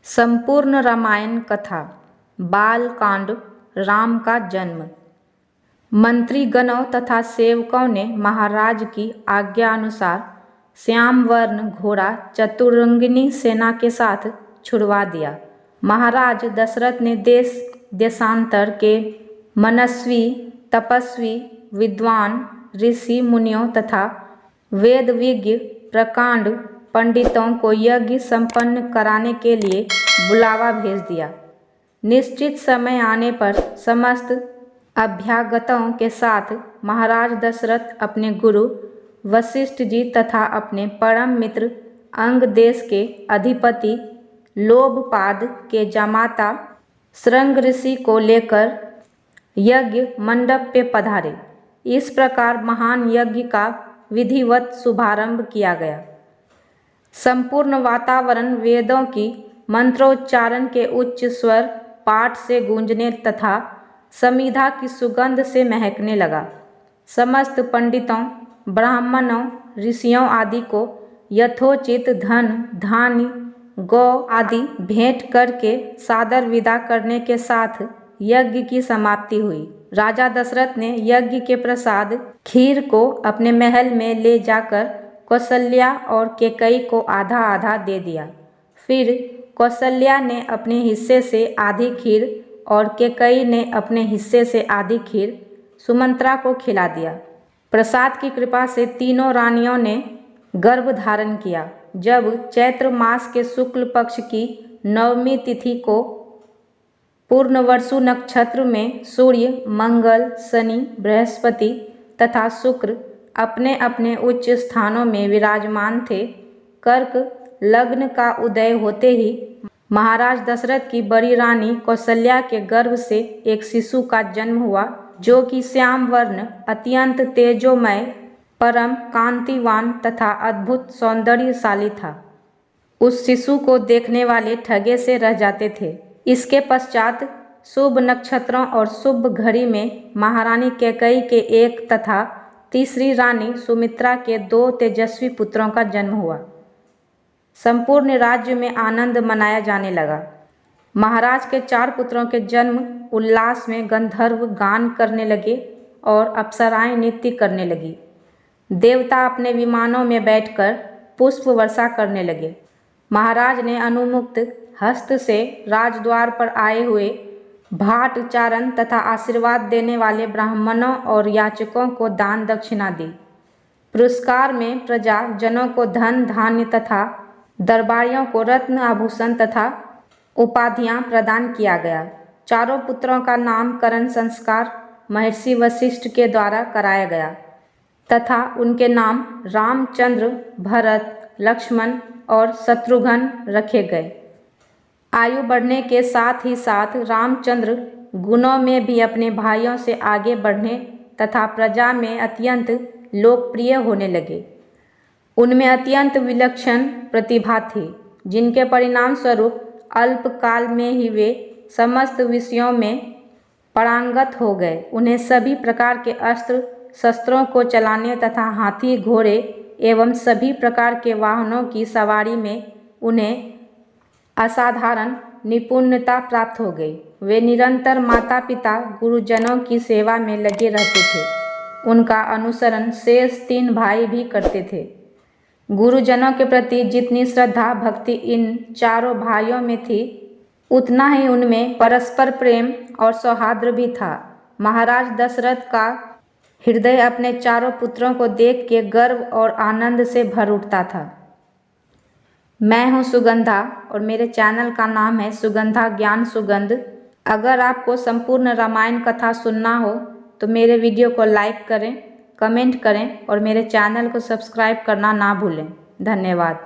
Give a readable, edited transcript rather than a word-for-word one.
संपूर्ण रामायण कथा। बालकांड। राम का जन्म। मंत्रीगणों तथा सेवकों ने महाराज की आज्ञा अनुसार श्याम वर्ण घोड़ा चतुरंगिनी सेना के साथ छुड़वा दिया। महाराज दशरथ ने देश देशांतर के मनस्वी, तपस्वी, विद्वान, ऋषि मुनियों तथा वेद विज्ञ प्रकांड पंडितों को यज्ञ संपन्न कराने के लिए बुलावा भेज दिया। निश्चित समय आने पर समस्त अभ्यागतों के साथ महाराज दशरथ अपने गुरु वशिष्ठ जी तथा अपने परम मित्र अंग देश के अधिपति लोभपाद के जामाता श्रृंग ऋषि को लेकर यज्ञ मंडप पे पधारे। इस प्रकार महान यज्ञ का विधिवत शुभारंभ किया गया। संपूर्ण वातावरण वेदों की मंत्रोच्चारण के उच्च स्वर पाठ से गूंजने तथा समिधा की सुगंध से महकने लगा। समस्त पंडितों, ब्राह्मणों, ऋषियों आदि को यथोचित धन, धान्य, गौ आदि भेंट करके सादर विदा करने के साथ यज्ञ की समाप्ति हुई। राजा दशरथ ने यज्ञ के प्रसाद खीर को अपने महल में ले जाकर कौशल्या और कैकेयी को आधा आधा दे दिया। फिर कौशल्या ने अपने हिस्से से आधी खीर और कैकेयी ने अपने हिस्से से आधी खीर सुमंत्रा को खिला दिया। प्रसाद की कृपा से तीनों रानियों ने गर्भ धारण किया। जब चैत्र मास के शुक्ल पक्ष की नवमी तिथि को पूर्णवर्षु नक्षत्र में सूर्य, मंगल, शनि, बृहस्पति तथा शुक्र अपने अपने उच्च स्थानों में विराजमान थे, कर्क लग्न का उदय होते ही महाराज दशरथ की बड़ी रानी कौशल्या के गर्भ से एक शिशु का जन्म हुआ, जो कि श्याम वर्ण, अत्यंत तेजोमय, परम कांतिवान तथा अद्भुत सौंदर्यशाली था। उस शिशु को देखने वाले ठगे से रह जाते थे। इसके पश्चात शुभ नक्षत्रों और शुभ घड़ी में महारानी कैकेयी के एक तथा तीसरी रानी सुमित्रा के 2 तेजस्वी पुत्रों का जन्म हुआ। संपूर्ण राज्य में आनंद मनाया जाने लगा। महाराज के 4 पुत्रों के जन्म उल्लास में गंधर्व गान करने लगे और अप्सराएं नृत्य करने लगी। देवता अपने विमानों में बैठकर पुष्प वर्षा करने लगे। महाराज ने अनुमुक्त हस्त से राजद्वार पर आए हुए भाट चारण तथा आशीर्वाद देने वाले ब्राह्मणों और याचकों को दान दक्षिणा दी। पुरस्कार में प्रजा जनों को धन धान्य तथा दरबारियों को रत्न आभूषण तथा उपाधियां प्रदान किया गया। 4 पुत्रों का नामकरण संस्कार महर्षि वशिष्ठ के द्वारा कराया गया तथा उनके नाम रामचंद्र, भरत, लक्ष्मण और शत्रुघ्न रखे गए। आयु बढ़ने के साथ ही साथ रामचंद्र गुणों में भी अपने भाइयों से आगे बढ़ने तथा प्रजा में अत्यंत लोकप्रिय होने लगे। उनमें अत्यंत विलक्षण प्रतिभा थी, जिनके परिणाम स्वरूप अल्प काल में ही वे समस्त विषयों में पारंगत हो गए। उन्हें सभी प्रकार के अस्त्र शस्त्रों को चलाने तथा हाथी, घोड़े एवं सभी प्रकार के वाहनों की सवारी में उन्हें असाधारण निपुणता प्राप्त हो गई। वे निरंतर माता पिता गुरुजनों की सेवा में लगे रहते थे। उनका अनुसरण शेष 3 भाई भी करते थे। गुरुजनों के प्रति जितनी श्रद्धा भक्ति इन 4 भाइयों में थी, उतना ही उनमें परस्पर प्रेम और सौहार्द भी था। महाराज दशरथ का हृदय अपने 4 पुत्रों को देख के गर्व और आनंद से भर उठता था। मैं हूं सुगंधा और मेरे चैनल का नाम है सुगंधा ज्ञान सुगंध। अगर आपको संपूर्ण रामायण कथा सुनना हो तो मेरे वीडियो को लाइक करें, कमेंट करें और मेरे चैनल को सब्सक्राइब करना ना भूलें। धन्यवाद।